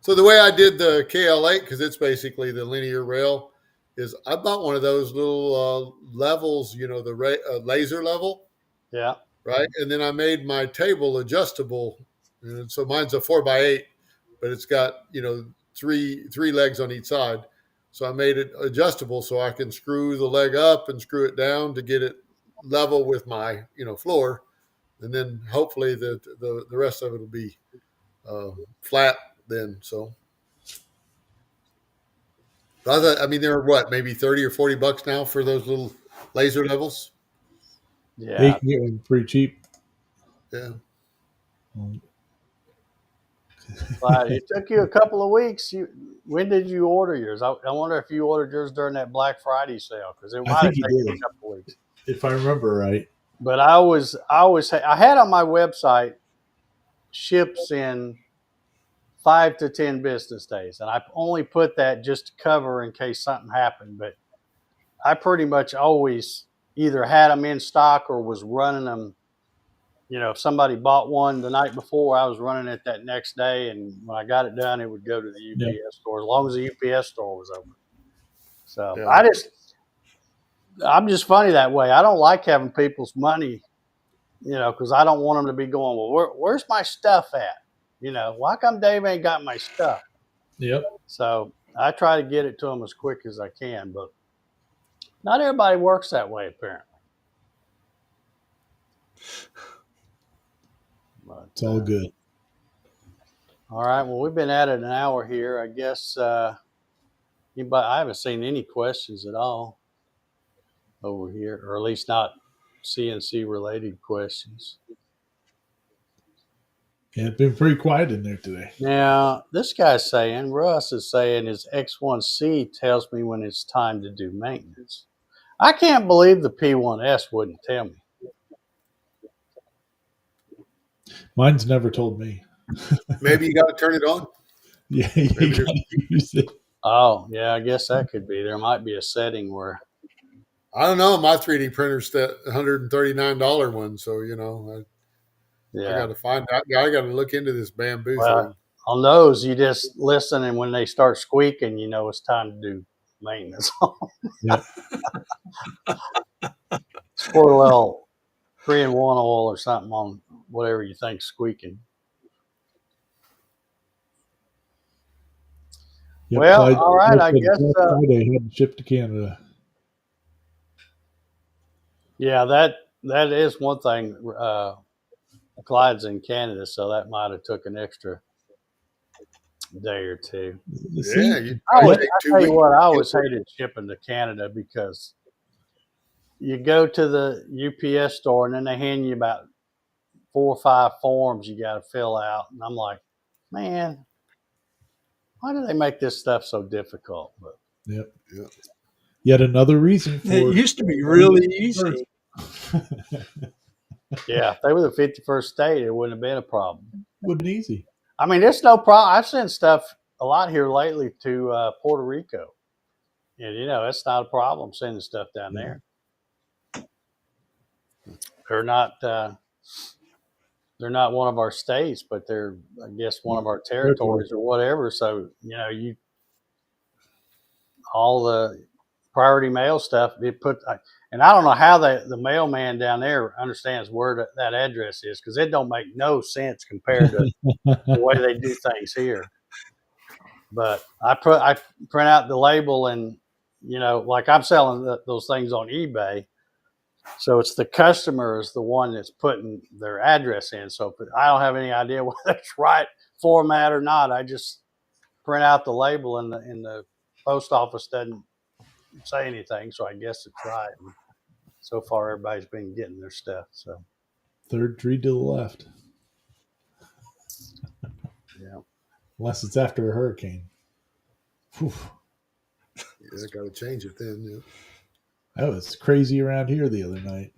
So the way I did the KL8, because it's basically the linear rail, is I bought one of those little levels, the laser level,
Yeah,
right? And then I made my table adjustable. And so mine's a 4x8, but it's got, three legs on each side. So I made it adjustable so I can screw the leg up and screw it down to get it level with my, floor. And then hopefully the rest of it will be flat then. So I mean, they're what, maybe 30 or $40 now for those little laser levels.
You
yeah.
can get one pretty cheap.
Yeah.
But it took you a couple of weeks. When did you order yours? I wonder if you ordered yours during that Black Friday sale, because it
I
might have
think you
taken
did,
a couple of weeks.
if I remember right.
But I had on my website ships in 5 to 10 business days, and I only put that just to cover in case something happened. But I pretty much always either had them in stock or was running them. If somebody bought one the night before, I was running it that next day, and when I got it done, it would go to the
Yeah.
UPS store as long as the UPS store was open. So
Yeah.
I'm just funny that way. I don't like having people's money, because I don't want them to be going, well, where's my stuff at? Why come Dave ain't got my stuff?
Yep.
So I try to get it to them as quick as I can, but not everybody works that way, apparently. But,
It's all good.
all right. Well, we've been at it an hour here. I guess I haven't seen any questions at all over here, or at least not CNC related questions.
Yeah, it's been pretty quiet in there today.
Now, Russ is saying his X1C tells me when it's time to do maintenance. I can't believe the P1S wouldn't tell me.
Mine's never told me.
Maybe you got to turn it on.
Yeah, you
Maybe there's-
gotta use it.
Oh, yeah, I guess that could be. There might be a setting where.
I don't know. My 3D printer's that $139 one. So, I
Yeah.
got to find out. I got to look into this bamboo
Well,
thing.
on those, you just listen, and when they start squeaking, it's time to do maintenance.
Yep.
Squirt a little 3-in-1 oil or something whatever you think's squeaking.
Yep,
Well,
Clyde,
all right. I
said
guess.
Black Friday had to ship to Canada.
Yeah, that is one thing. Clyde's in Canada, so that might have took an extra day or two.
See,
Yeah, you'd
I
probably
would.
take
I
2
tell you
weeks.
what, I
to
always
get
hated shipping to Canada because you go to the UPS store and then they hand you about 4 or 5 forms you got to fill out, and I'm like, man, why do they make this stuff so difficult? But
yep.
Yeah.
Yet another reason for
It used to be really easy.
yeah, if they were the 51st state, it wouldn't have been a problem.
Would have been easy.
I mean, it's no problem. I've sent stuff a lot here lately to Puerto Rico, and it's not a problem sending stuff down
Yeah.
there. They're not. They're not one of our states, but they're, I guess, one of our territories or whatever. So all the priority mail stuff and I don't know how the mailman down there understands where that address is, because it don't make no sense compared to the way they do things here. But I print out the label, and like I'm selling those things on eBay, so it's the customer is the one that's putting their address in. So I don't have any idea whether that's right format or not. I just print out the label, and the post office doesn't say anything, so I guess it's right. And so far, everybody's been getting their stuff. So
Third tree to the left.
yeah.
Unless it's after a hurricane. Whew.
Yeah, got to change it then. Yeah.
That was crazy around here the other night.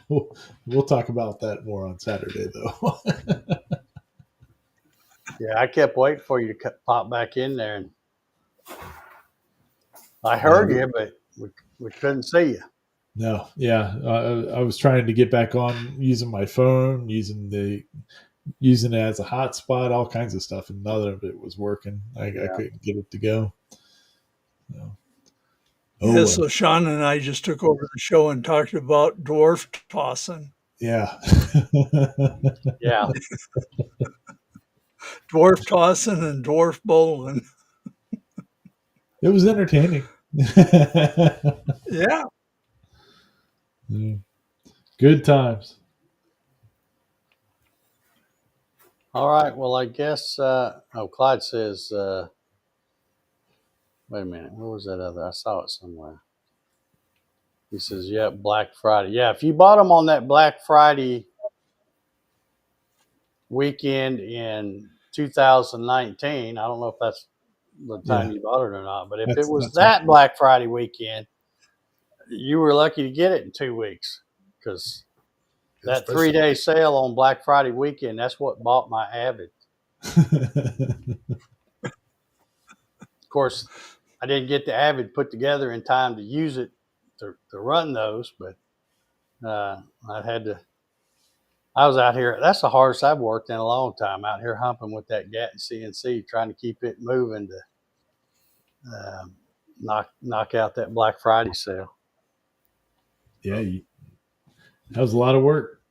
We'll talk about that more on Saturday, though.
Yeah, I kept waiting for you to pop back in there, and I heard you, but we couldn't see you.
No, yeah, I was trying to get back on using my phone, using it as a hotspot, all kinds of stuff, and none of it was working. I couldn't get it to go. No.
Yeah, so Sean and I just took over the show and talked about dwarf tossing.
Yeah.
Yeah.
Dwarf tossing and dwarf bowling.
It was entertaining.
Yeah.
Good times.
All right. Well, I guess. Clyde says. Wait a minute. Where was that other? I saw it somewhere. He says, "Yep, Black Friday. Yeah, if you bought them on that Black Friday weekend in 2019, I don't know if that's the time you bought it or not, but if it was that Black Friday weekend, you were lucky to get it in 2 weeks, because that 3-day sale on Black Friday weekend, that's what bought my Avid. Of course, I didn't get the Avid put together in time to use it to run those, but I was out here. That's the hardest I've worked in a long time, out here humping with that Gatton CNC, trying to keep it moving to knock out that Black Friday sale.
Yeah, that was a lot of work.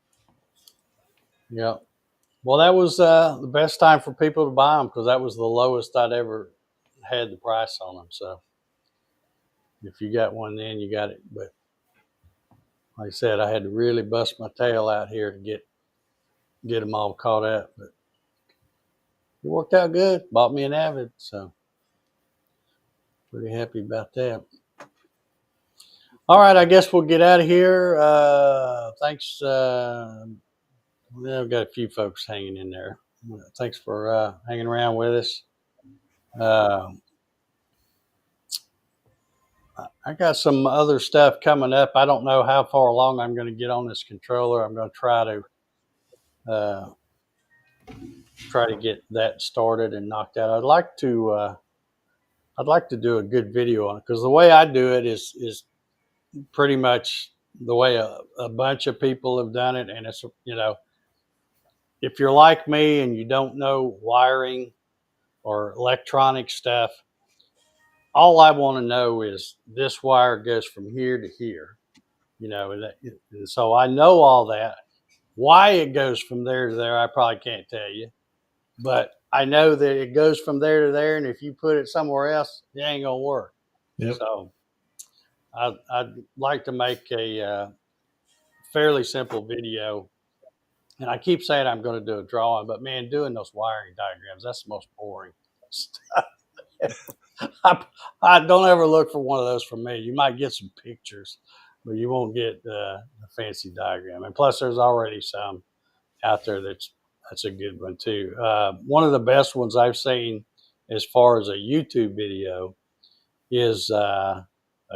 Yeah. Well, that was the best time for people to buy them, because that was the lowest I'd ever had the price on them. So if you got one then, you got it. But like I said, I had to really bust my tail out here to get them all caught up. But it worked out good. Bought me an Avid, so pretty happy about that. All right, I guess we'll get out of here. Thanks. We've got a few folks hanging in there. Thanks for hanging around with us. I got some other stuff coming up. I don't know how far along I'm going to get on this controller. I'm going to try to get that started and knocked out. I'd like to do a good video on it, because the way I do it is pretty much the way a bunch of people have done it. And it's, if you're like me and you don't know wiring or electronic stuff, all I want to know is this wire goes from here to here, and so I know all that. Why it goes from there to there, I probably can't tell you. But I know that it goes from there to there, and if you put it somewhere else, it ain't gonna work.
Yep.
So I'd like to make a fairly simple video. And I keep saying I'm going to do a drawing, but man, doing those wiring diagrams—that's the most boring stuff. I don't ever look for one of those from me. You might get some pictures, but you won't get the fancy diagram. And plus, there's already some out there that's a good one too. One of the best ones I've seen as far as a YouTube video is a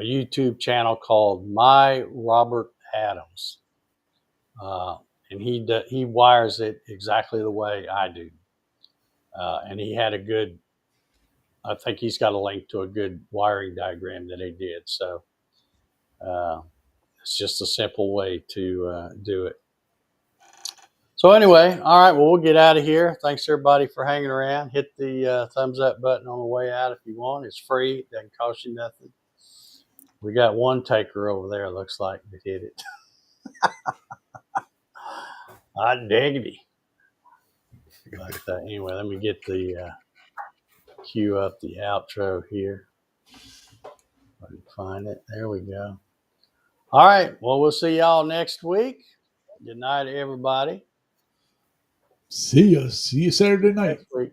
YouTube channel called My Robert Adams, and he wires it exactly the way I do. And he had a good. I think he's got a link to a good wiring diagram that he did. So uh, it's just a simple way to do it. So anyway, all right. Well, we'll get out of here. Thanks everybody for hanging around. Hit the thumbs up button on the way out if you want. It's free. It doesn't cost you nothing. We got one taker over there. Looks like that hit it. Hot diggity. But anyway, let me get the cue up the outro here. If I can find it. There we go. All right. Well, we'll see y'all next week. Good night, everybody.
See you Saturday night.
Next week.